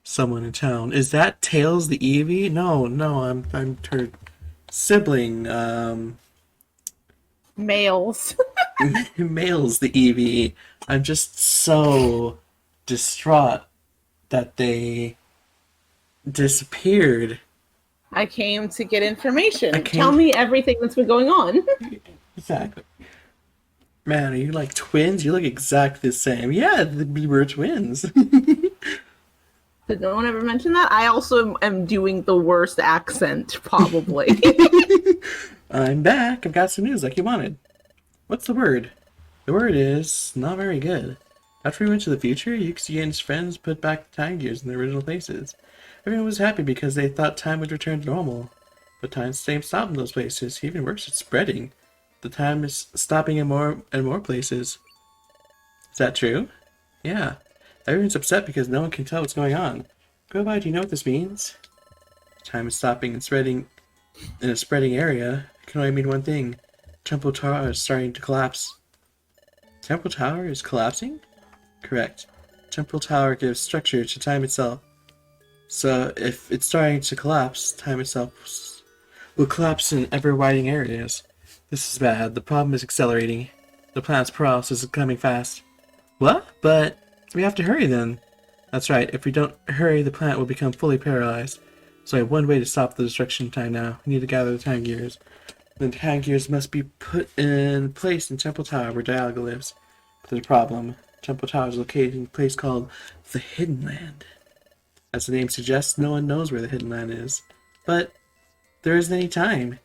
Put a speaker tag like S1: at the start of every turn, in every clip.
S1: someone in town. Is that Tails the Eevee? No, no, I'm her sibling.
S2: Males.
S1: Males the Eevee. I'm just so distraught that they disappeared.
S2: I came to get
S1: I
S2: information. Tell
S1: came
S2: me everything that's been going on.
S1: exactly. Man, are you like twins? You look exactly the same. Yeah, we were twins.
S2: Did no one ever mention that? I also am doing the worst accent, probably.
S1: I'm back. I've got some news like you wanted. What's the word? The word is not very good. After we went to the future, Yuxi and his friends put back the time gears in their original places. Everyone was happy because they thought time would return to normal. But time stayed stopped in those places. Even worse, it's spreading. The time is stopping in more and more places. Is that true? Yeah. Everyone's upset because no one can tell what's going on. Grovyle, do you know what this means? Time is stopping and spreading in a spreading area. It can only mean one thing. Temple Tower is starting to collapse. Temple Tower is collapsing? Correct. Temple Tower gives structure to time itself. So if it's starting to collapse, time itself will collapse in ever-widening areas. This is bad. The problem is accelerating. The planet's paralysis is coming fast. What? But we have to hurry then. That's right. If we don't hurry, the planet will become fully paralyzed. So I have one way to stop the destruction time now. We need to gather the time gears. The time gears must be put in place in Temple Tower where Dialga lives. But there's a problem. Temple Tower is located in a place called the Hidden Land. As the name suggests, no one knows where the Hidden Land is. But there isn't any time.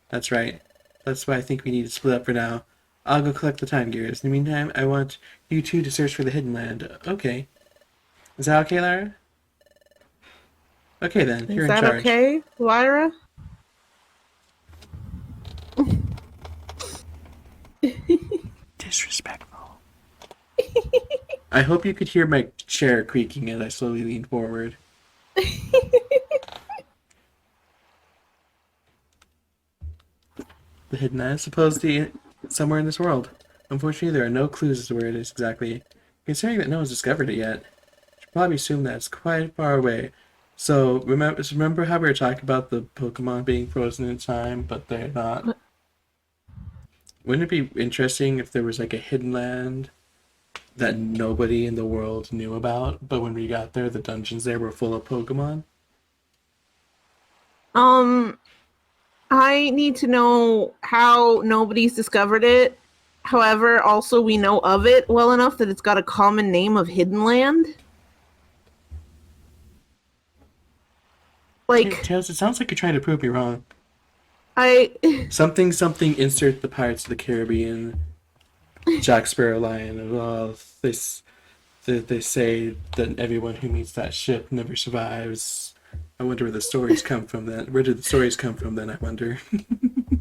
S1: That's right. That's why I think we need to split up for now. I'll go collect the time gears. In the meantime, I want you two to search for the Hidden Land. Okay. Is that okay, Lara? Okay then, you're
S2: Is
S1: in
S2: that
S1: charge.
S2: okay, Lyra?
S1: Disrespectful. I hope you could hear my chair creaking as I slowly leaned forward. The Hidden Land is supposed to be somewhere in this world. Unfortunately, there are no clues as to where it is exactly. Considering that no one's discovered it yet, you should probably assume that it's quite far away. So remember how we were talking about the Pokemon being frozen in time, but they're not? Wouldn't it be interesting if there was like a hidden land that nobody in the world knew about, but when we got there, the dungeons there were full of Pokemon?
S2: Um, I need to know how nobody's discovered it. However, also we know of it well enough that it's got a common name of Hidden Land.
S1: Hey,
S2: Like,
S1: Tails, it sounds like you're trying to prove me wrong.
S2: I
S1: Something, something, insert the Pirates of the Caribbean, Jack Sparrow Lion. Well, they say that everyone who meets that ship never survives. I wonder where the stories come from then. Where did the stories come from then, I wonder?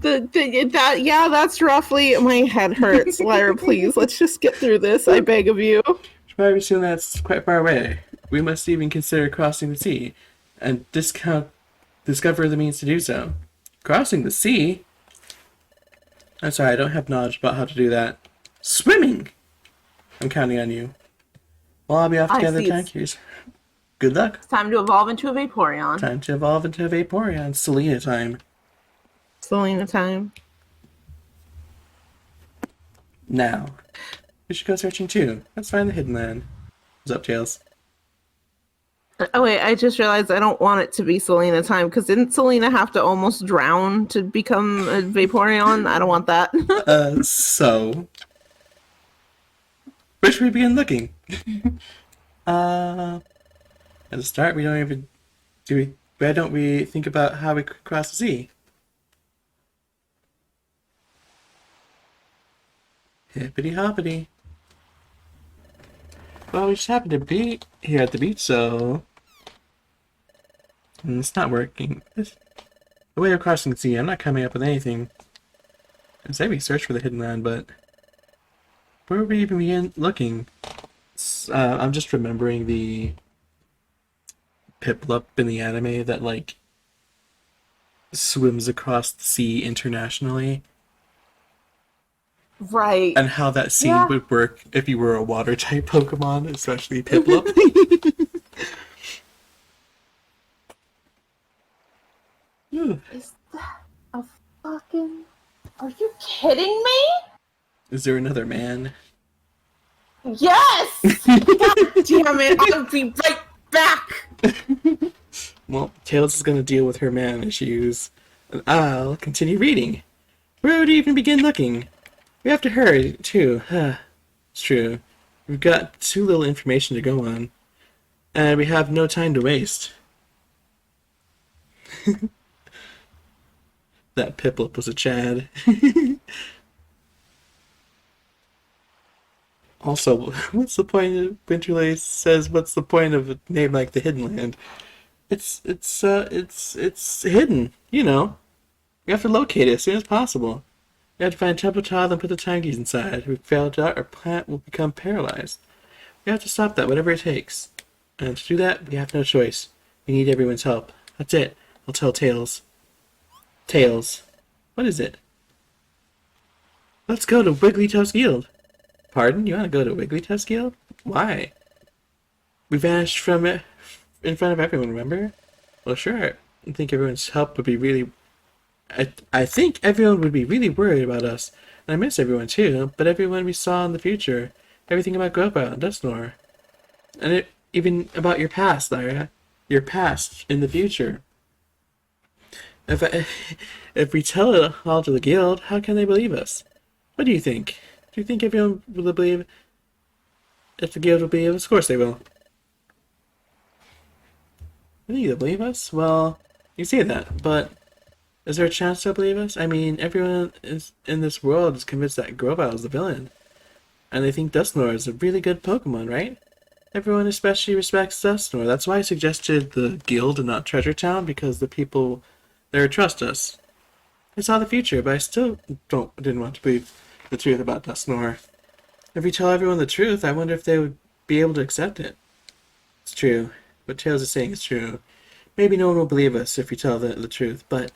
S2: that yeah, that's roughly my head hurts. Lyra, please, let's just get through this. I beg of you.
S1: Should probably assume that's quite far away. We must even consider crossing the sea, and discover the means to do so. Crossing the sea? I'm sorry, I don't have knowledge about how to do that. Swimming! I'm counting on you. Well, I'll be off to
S2: I
S1: gather
S2: see. It's
S1: tankiers. Good luck.
S2: time to evolve into a Vaporeon.
S1: Time to evolve into a Vaporeon. Selena time.
S2: Selena time.
S1: Now. We should go searching too. Let's find the hidden land. What's up, Tails?
S2: Oh wait, I just realized I don't want it to be Selena time because didn't Selena have to almost drown to become a Vaporeon? I don't want that.
S1: So. Where should we begin looking? At the start, we don't even. Why don't we think about how we could cross the sea? Hippity hoppity. Well, we just happen to be here at the beach, so. It's not working. The way of crossing the sea, I'm not coming up with anything. I say we search for the hidden land, but. Where would we even begin looking? I'm just remembering the Piplup in the anime that, like, swims across the sea internationally,
S2: Right.
S1: and how that scene
S2: Yeah.
S1: would work if you were a water type Pokemon, especially Piplup.
S2: Is that a fucking... Are you kidding me?
S1: Is there another man?
S2: Yes! God damn it, I'll be right back!
S1: Well, Tails is gonna deal with her man issues. And I'll continue reading. Where would you even begin looking? We have to hurry, too. It's true. We've got too little information to go on. And we have no time to waste. That Piplup was a Chad. Also, what's the point of Winterlace says what's the point of a name like the Hidden Land? It's hidden, you know. We have to locate it as soon as possible. We have to find Temple Child and put the time keys inside. If we fail to do that, our plant will become paralyzed. We have to stop that, whatever it takes. And to do that, we have no choice. We need everyone's help. That's it. I'll tell Tails. Tails. What is it? Let's go to Wigglytuff's Guild. Pardon? You want to go to Wigglytuff's Guild? Why? We vanished from it in front of everyone, remember? Well, sure. I think everyone's help would be really... I think everyone would be really worried about us. And I miss everyone too, but everyone we saw in the future. Everything about Grovyle and Dustnor. And even about your past, Lyra. Your past in the future. If we tell it all to the guild, how can they believe us? What do you think? Do you think everyone will believe? If the guild will believe, of course they will. I think they'll believe us? Well, you say that, but is there a chance they'll believe us? I mean, everyone in this world is convinced that Grovyle is the villain. And they think Dustnor is a really good Pokemon, right? Everyone especially respects Dustnor. That's why I suggested the guild and not Treasure Town, because the people there trust us. I saw the future, but I still didn't want to believe the truth about Dustnor. If we tell everyone the truth, I wonder if they would be able to accept it. It's true. What Tails is saying is true. Maybe no one will believe us if we tell the truth, but...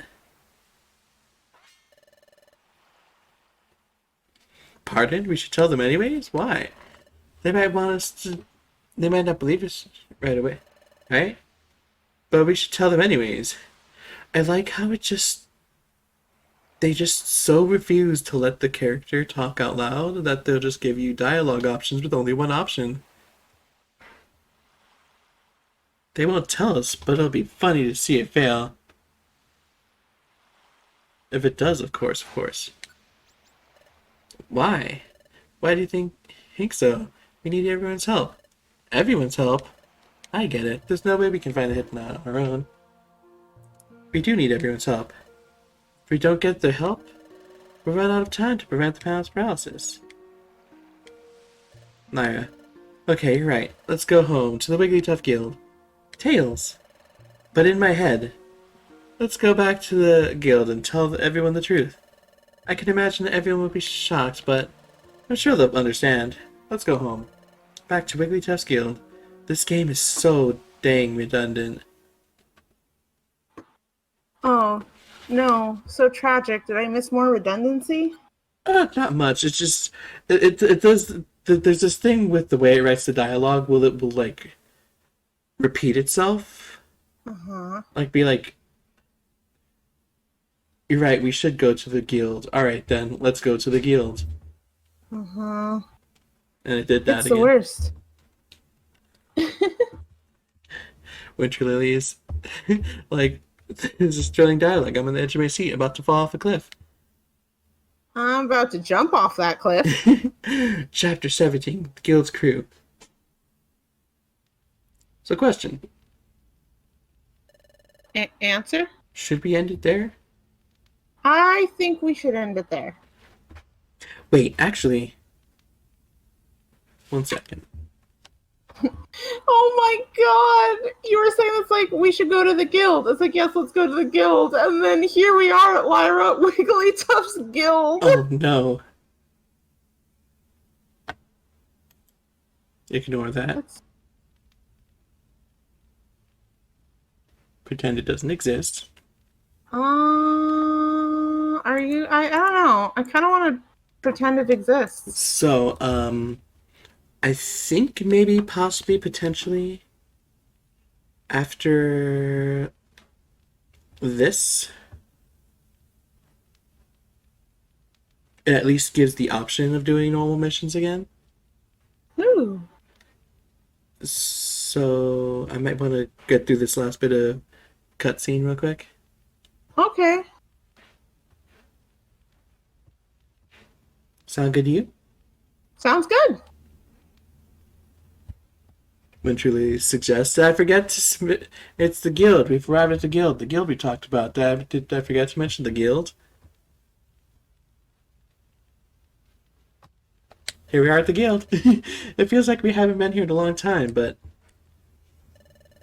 S1: Pardon? We should tell them anyways? Why? They might want us to... They might not believe us right away, right? But we should tell them anyways. I like how it just... They just so refuse to let the character talk out loud that they'll just give you dialogue options with only one option. They won't tell us, but it'll be funny to see it fail. If it does, of course, of course. Why? Why do you think so? We need everyone's help. Everyone's help? I get it. There's no way we can find the hidden on our own. We do need everyone's help. If we don't get the help, we'll run out of time to prevent the panel's paralysis. Lyra. Okay, you're right. Let's go home to the Wigglytuff Guild. Tails. But in my head. Let's go back to the guild and tell everyone the truth. I can imagine that everyone will be shocked, but I'm sure they'll understand. Let's go home. Back to Wigglytuff's Guild. This game is so dang redundant.
S2: Oh, no. So tragic. Did I miss more redundancy?
S1: Not much. It's just... It does... There's this thing with the way it writes the dialogue. It will like, repeat itself?
S2: Uh-huh.
S1: Like, be like... You're right, we should go to the guild. Alright then, let's go to the guild.
S2: Uh-huh.
S1: And it did that
S2: It's
S1: again.
S2: the worst.
S1: Winter Lily is like, this is thrilling dialogue. I'm on the edge of my seat, about to fall off a cliff.
S2: I'm about to jump off that cliff.
S1: Chapter 17, the guild's crew. So question.
S2: Answer?
S1: Should we end it there?
S2: I think we should end it there.
S1: Wait, actually... One second.
S2: Oh my god! You were saying it's like, we should go to the guild. It's like, yes, let's go to the guild. And then here we are at Lyra at Wigglytuff's Guild.
S1: Oh no. Ignore that. Pretend it doesn't exist.
S2: Are you... I don't know. I kind of want to pretend it exists.
S1: So, I think maybe, possibly, potentially, after this, it at least gives the option of doing normal missions again.
S2: Ooh.
S1: So I might want to get through this last bit of cutscene real quick.
S2: Okay.
S1: Sound good to you?
S2: Sounds good.
S1: When truly suggests, I forget to submit. It's the guild. We've arrived at the guild. The guild we talked about. Did I forget to mention the guild? Here we are at the guild. It feels like we haven't been here in a long time, but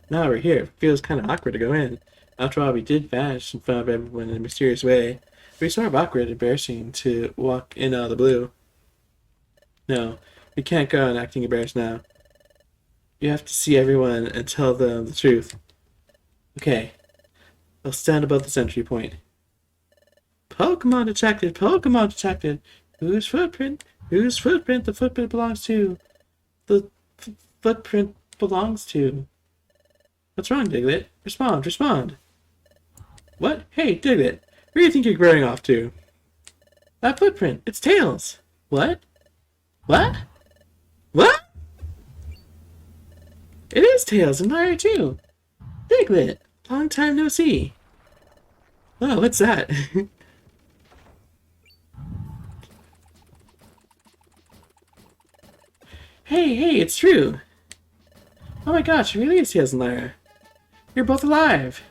S1: now we're here. It feels kind of awkward to go in. After all, we did vanish in front of everyone in a mysterious way. It'd be sort of awkward and embarrassing to walk in out of the blue. No, we can't go on acting embarrassed now. You have to see everyone and tell them the truth. Okay, I'll stand above the sentry point. Pokemon detected! Pokemon detected! Whose footprint? Whose footprint the footprint belongs to? The footprint belongs to. What's wrong, Diglett? Respond, respond. What? Hey, Diglett, where do you think you're growing off to? That footprint, it's Tails. What? What? What? It is Tails and Lyra too. Diglett, long time no see. Oh, what's that? Hey, it's true. Oh my gosh, it really is Tails and Lyra. You're both alive.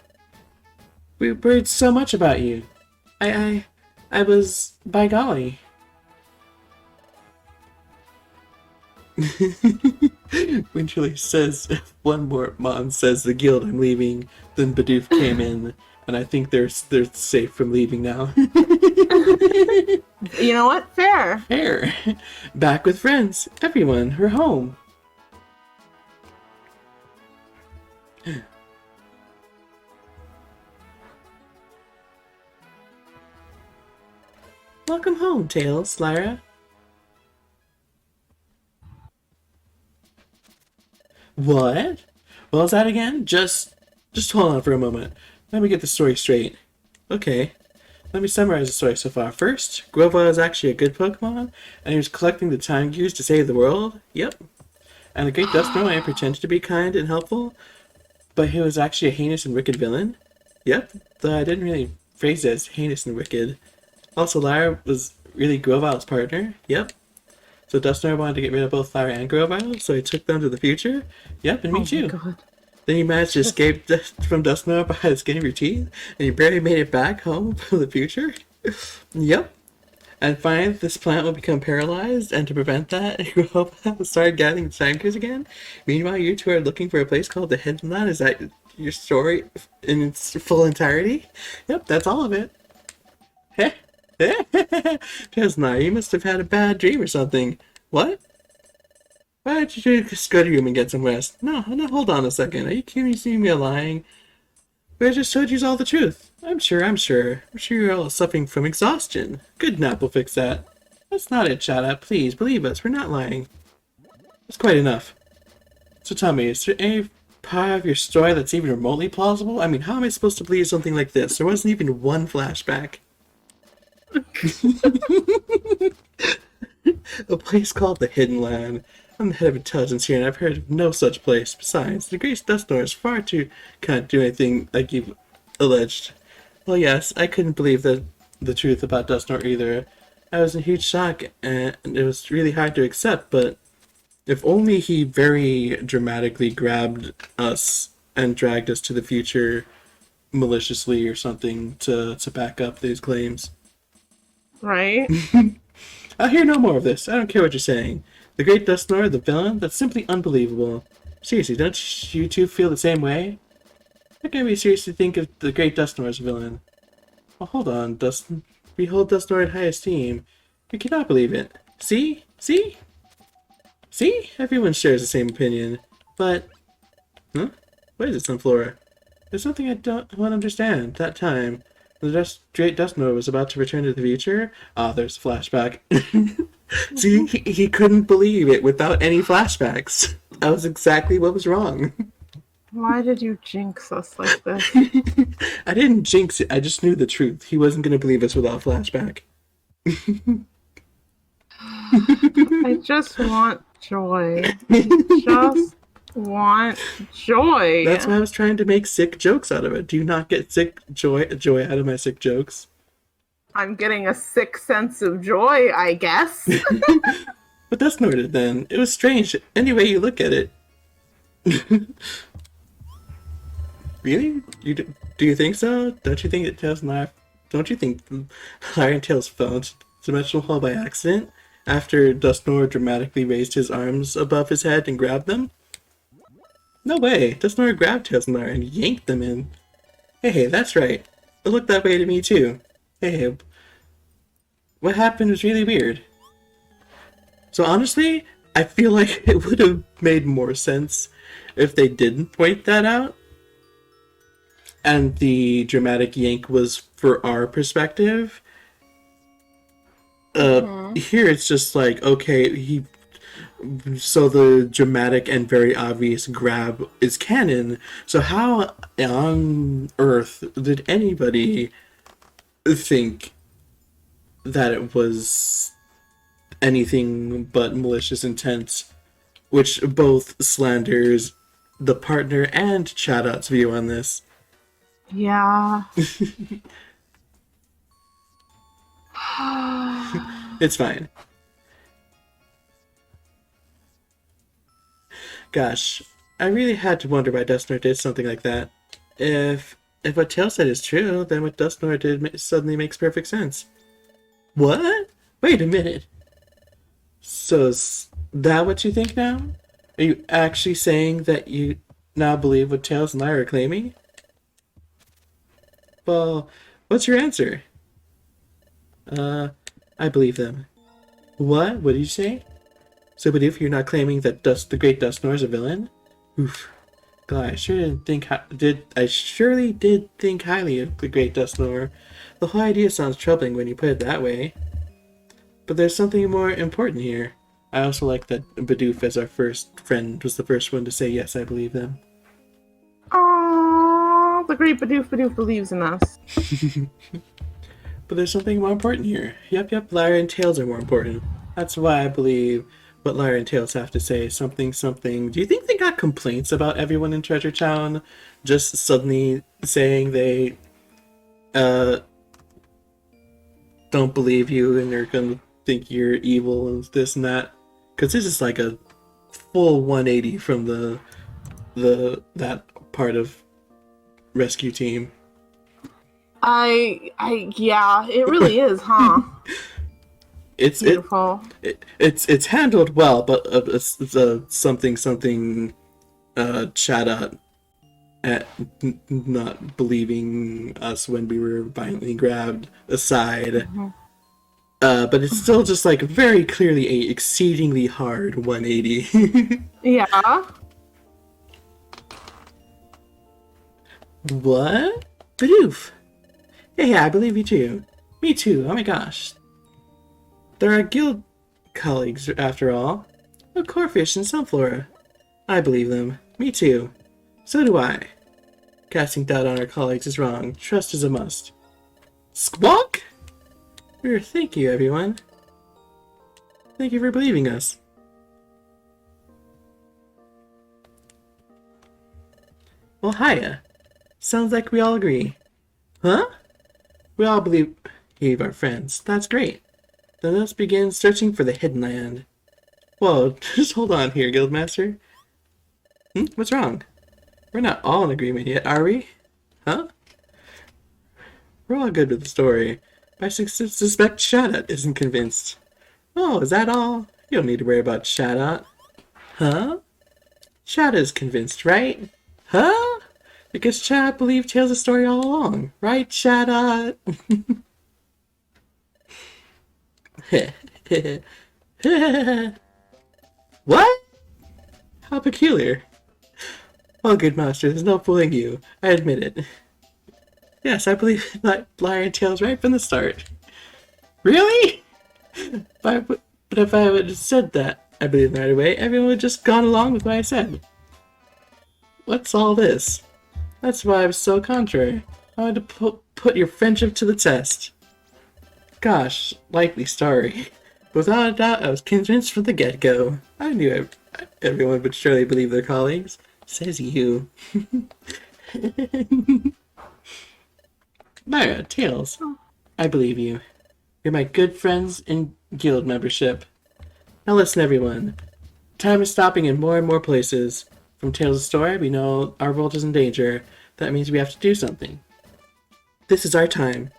S1: We heard so much about you. I was, by golly. Winterly says, if one more Mon says the guild I'm leaving, then Bidoof came in, and I think they're safe from leaving now.
S2: You know what? Fair.
S1: Fair. Back with friends. Everyone, we're home. Welcome home, Tails, Lyra. What? What was that again? Just hold on for a moment. Let me get the story straight. Okay. Let me summarize the story so far. First, Grovyle is actually a good Pokemon, and he was collecting the time gears to save the world. Yep. And the Great Dusknoir pretended to be kind and helpful, but he was actually a heinous and wicked villain. Yep. Though I didn't really phrase it as heinous and wicked. Also, Lyra was really Grovyle's partner. Yep. So Dusknoir wanted to get rid of both Lyra and Grovyle, so he took them to the future. Yep, and me too.
S2: God.
S1: Then you managed to escape from Dusknoir by the skin of your teeth, and you barely made it back home from the future. Yep. And finally, this plant will become paralyzed, and to prevent that, you hope to start gathering time gears again. Meanwhile, you two are looking for a place called the Hidden Land. Is that your story in its full entirety? Yep, that's all of it. Chesnut, you must have had a bad dream or something. What? Why don't you just go to your room and get some rest? No, hold on a second. Are you accusing me of lying? But I just told you all the truth. I'm sure you're all suffering from exhaustion. Good nap will fix that. That's not it, Shadow. Please, believe us. We're not lying. That's quite enough. So tell me, is there any part of your story that's even remotely plausible? I mean, how am I supposed to believe something like this? There wasn't even one flashback. A place called the Hidden Land. I'm the head of intelligence here, and I've heard of no such place. Besides, the Great Dusknoir is far too can't do anything like you've alleged. Well, yes, I couldn't believe the truth about Dusknoir either. I was in huge shock, and it was really hard to accept, but if only he very dramatically grabbed us and dragged us to the future maliciously or something to back up these claims.
S2: Right?
S1: I'll hear no more of this. I don't care what you're saying. The Great Dusknoir, the villain? That's simply unbelievable. Seriously, don't you two feel the same way? How can we seriously think of the Great Dusknoir as a villain? Well, hold on, Dustin. We hold Dusknoir in high esteem. We cannot believe it. See? See? See? Everyone shares the same opinion. But... Huh? What is it, Sunflora? There's something I don't understand. That time, the Great Dusknoir was about to return to the future. Ah, there's a flashback. See, he couldn't believe it without any flashbacks. That was exactly what was wrong.
S2: Why did you jinx us like this?
S1: I didn't jinx it. I just knew the truth. He wasn't going to believe us without a flashback.
S2: I just want joy. I just want joy.
S1: That's why I was trying to make sick jokes out of it. Do you not get sick joy out of my sick jokes?
S2: I'm getting a sick sense of joy, I guess.
S1: But that's not it then. It was strange. Any way you look at it. Really? Do you think so? Don't you think that Tails and I... Don't you think Larry and Tails fell into the dimensional hall by accident after Dustnor dramatically raised his arms above his head and grabbed them? No way. Dustnor grabbed Tails and Larry and yanked them in. Hey, that's right. It looked that way to me too. Hey, what happened was really weird. So honestly, I feel like it would have made more sense if they didn't point that out. And the dramatic yank was for our perspective. Here it's just like, okay, so the dramatic and very obvious grab is canon. So how on earth did anybody think that it was anything but malicious intent, which both slanders the partner and Chadot's view on this?
S2: Yeah.
S1: It's fine. Gosh, I really had to wonder why Dustnor did something like that. If what Tails said is true, then what Dustnor did suddenly makes perfect sense. What? Wait a minute. So is that what you think now? Are you actually saying that you now believe what Tails and I are claiming? Well, what's your answer? I believe them. What? What did you say? So, but if you're not claiming that the Great Dustnor is a villain? Oof. God, I surely did think highly of the Great Dustnor. The whole idea sounds troubling when you put it that way. But there's something more important here. I also like that Bidoof, as our first friend, was the first one to say, yes, I believe them.
S2: Oh, the great Bidoof believes in us.
S1: But there's something more important here. Yep, Larry and Tails are more important. That's why I believe what Larry and Tails have to say. Something. Do you think they got complaints about everyone in Treasure Town just suddenly saying they don't believe you and they're gonna think you're evil and this and that? Because this is like a full 180 from that part of Rescue Team.
S2: Yeah, it really is, huh?
S1: It's
S2: beautiful.
S1: It's handled well, but it's something Chadot at not believing us when we were violently grabbed aside.
S2: Mm-hmm.
S1: But it's still just like very clearly a exceedingly hard 180.
S2: Yeah.
S1: What? Bidoof. Hey, I believe you too. Me too. Oh my gosh. There are guild colleagues after all. A Corfish and Sunflora. I believe them. Me too. So do I. Casting doubt on our colleagues is wrong. Trust is a must. Squawk? Thank you, everyone. Thank you for believing us. Well, hiya. Sounds like we all agree. Huh? We all believe our friends. That's great. Then let's begin searching for the hidden land. Whoa, just hold on here, Guildmaster. What's wrong? We're not all in agreement yet, are we? Huh? We're all good with the story. I suspect Shadot isn't convinced. Oh, is that all? You don't need to worry about Shadot. Huh? Shadot is convinced, right? Huh? Because Chad believed Tails' story all along. Right, Chadot? What? How peculiar. Well, good master, there's no fooling you. I admit it. Yes, I believe Larry and Tails right from the start. Really? But if I would have said that I believe right away, everyone would have just gone along with what I said. What's all this? That's why I was so contrary. I wanted to put your friendship to the test. Gosh, likely story. Without a doubt, I was convinced from the get-go. I knew everyone would surely believe their colleagues. Says you. Myra, Tails, I believe you. You're my good friends in guild membership. Now listen, everyone. Time is stopping in more and more places. From Tails' story, we know our world is in danger. That means we have to do something. This is our time.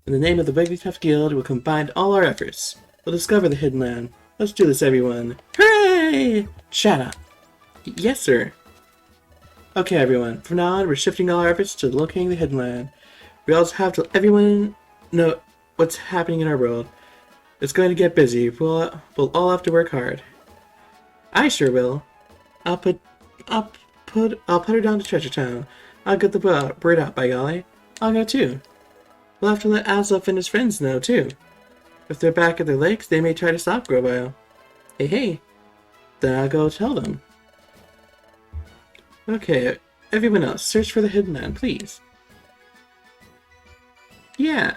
S1: In the name of the Wigglytuff Guild, we'll combine all our efforts. We'll discover the hidden land. Let's do this, everyone. Hooray! Shut up. Yes, sir. Okay, everyone. From now on, we're shifting all our efforts to locating the hidden land. We also have to let everyone know what's happening in our world. It's going to get busy. We'll all have to work hard. I sure will. I'll put her down to Treasure Town. I'll get the word out, by golly. I'll go too. We'll have to let Azelf and his friends know too. If they're back at their lakes, they may try to stop Grovyle. Hey. Then I'll go tell them. Okay, everyone else, search for the hidden land, please. Yeah.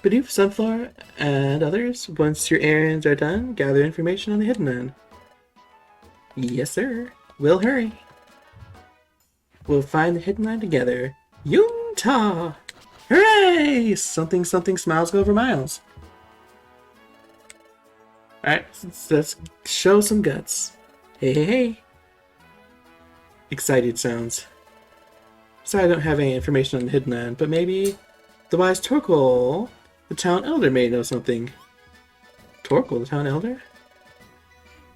S1: Bidoof, Sunflower, and others, once your errands are done, gather information on the hidden land. Yes, sir. We'll hurry. We'll find the hidden land together. Yunta! Hooray! Something smiles go over miles. Alright, let's show some guts. Hey. Excited sounds. Sorry I don't have any information on the hidden land, but maybe the wise Torkoal, the town elder, may know something. Torkoal, the town elder?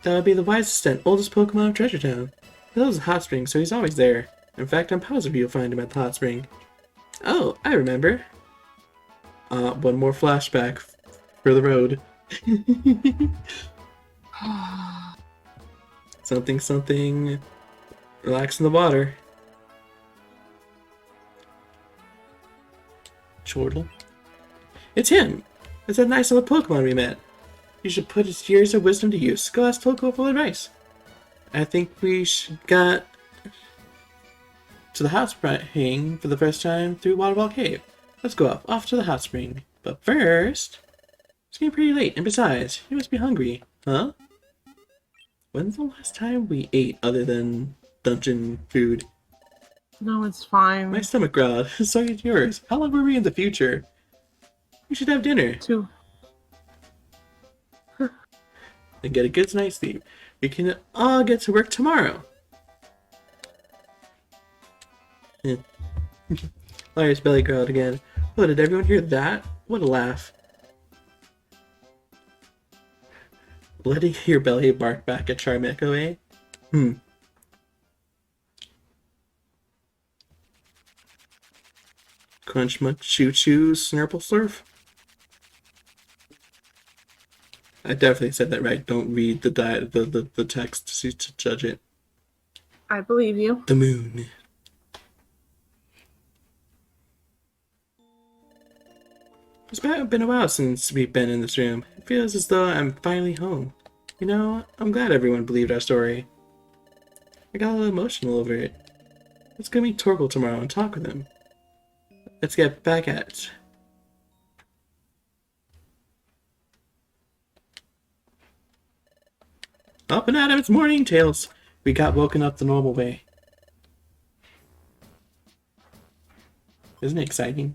S1: That would be the wisest and oldest Pokemon of Treasure Town. He lives in Hot Spring, so he's always there. In fact, I'm positive you'll find him at the Hot Spring. Oh, I remember. One more flashback for the road. Something. Relax in the water. Chortle. It's him! It's that nice little Pokemon we met. You should put his years of wisdom to use. Go ask Torkoal for advice. I think we should get to the hot spring for the first time through Waterfall Cave. Let's go off to the hot spring. But first, it's getting pretty late, and besides, you must be hungry, huh? When's the last time we ate other than dungeon food?
S2: No, it's fine.
S1: My stomach growled. So is yours. How long were we in the future? We should have dinner.
S2: Two.
S1: And get a good night's sleep. We can all get to work tomorrow. Larry's belly growled again. Oh, did everyone hear that? What a laugh. Letting your belly bark back at Charmeco, eh? Crunch much choo choo snurple slurf. I definitely said that right. Don't read the text to judge it.
S2: I believe you.
S1: The moon. It's been a while since we've been in this room. It feels as though I'm finally home. You know, I'm glad everyone believed our story. I got a little emotional over it. Let's go meet Torkoal tomorrow and talk with him. Let's get back at it. Up and at 'em, it's morning, Tails. We got woken up the normal way. Isn't it exciting?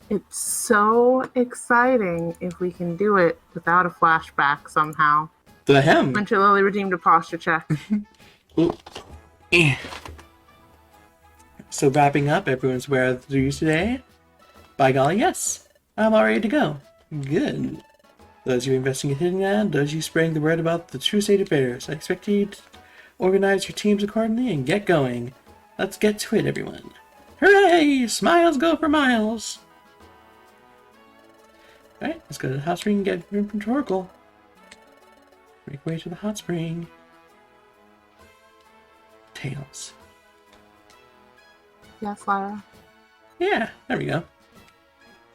S2: It's so exciting if we can do it without a flashback somehow.
S1: The hem.
S2: Winter Lily redeemed a posture check.
S1: Ooh. So wrapping up, everyone's aware of the duties today? By golly, yes. I'm all ready to go. Good. Those of you investing in Hidden Land, those of you spreading the word about the true state of affairs, I expect you to organize your teams accordingly and get going. Let's get to it, everyone. Hooray! Smiles go for miles! Alright, let's go to the hot spring and get room from Torkoal. Make way to the hot spring. Tails.
S2: Yes, Lyra.
S1: Yeah, there we go.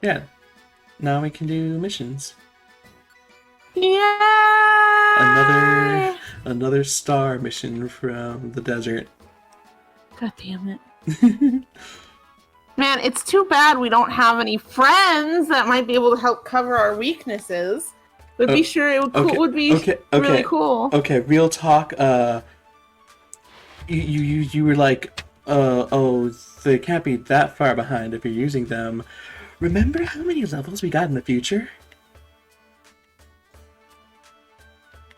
S1: Yeah. Now we can do missions.
S2: Yeah.
S1: another star mission from the desert.
S2: God damn it. Man, it's too bad we don't have any friends that might be able to help cover our weaknesses. But be sure it would be really cool.
S1: Okay, real talk. You were like, oh, they can't be that far behind if you're using them. Remember how many levels we got in the future?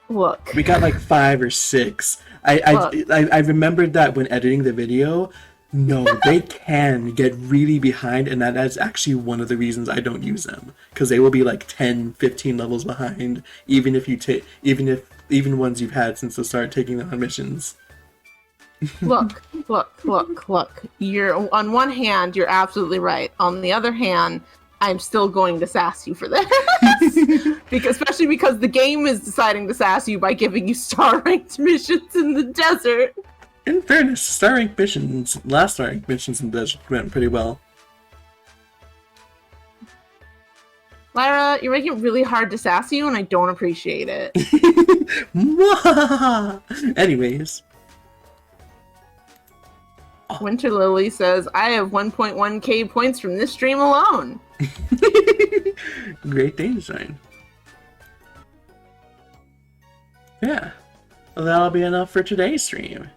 S2: Look.
S1: We got like 5 or 6. I remembered that when editing the video. No, they can get really behind, and that is actually one of the reasons I don't use them, because they will be like 10, 15 levels behind, even if you take, even ones you've had since the start taking them on missions.
S2: Look. You're on one hand, you're absolutely right. On the other hand, I'm still going to sass you for this, especially because the game is deciding to sass you by giving you star-ranked missions in the desert.
S1: In fairness, last star ranked missions in the desert went pretty well.
S2: Lyra, you're making it really hard to sass you, and I don't appreciate it.
S1: Anyways.
S2: Winter Lily says, I have 1.1k points from this stream alone.
S1: Great day design. Yeah. Well, that'll be enough for today's stream.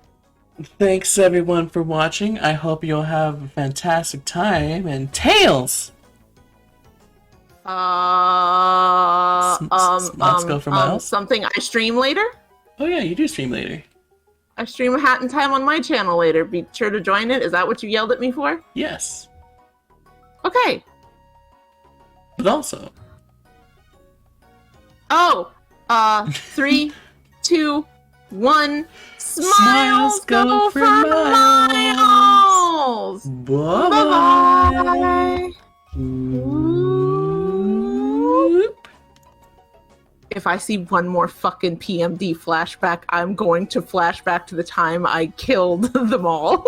S1: Thanks everyone for watching. I hope you'll have a fantastic time, and Tails! Let's go for miles.
S2: Something I stream later?
S1: Oh yeah, you do stream later.
S2: I stream a Hat in Time on my channel later. Be sure to join it. Is that what you yelled at me for?
S1: Yes.
S2: Okay.
S1: But also.
S2: 3, 2, 1. Smiles go for miles!
S1: Bye-bye!
S2: If I see one more fucking PMD flashback, I'm going to flashback to the time I killed them all.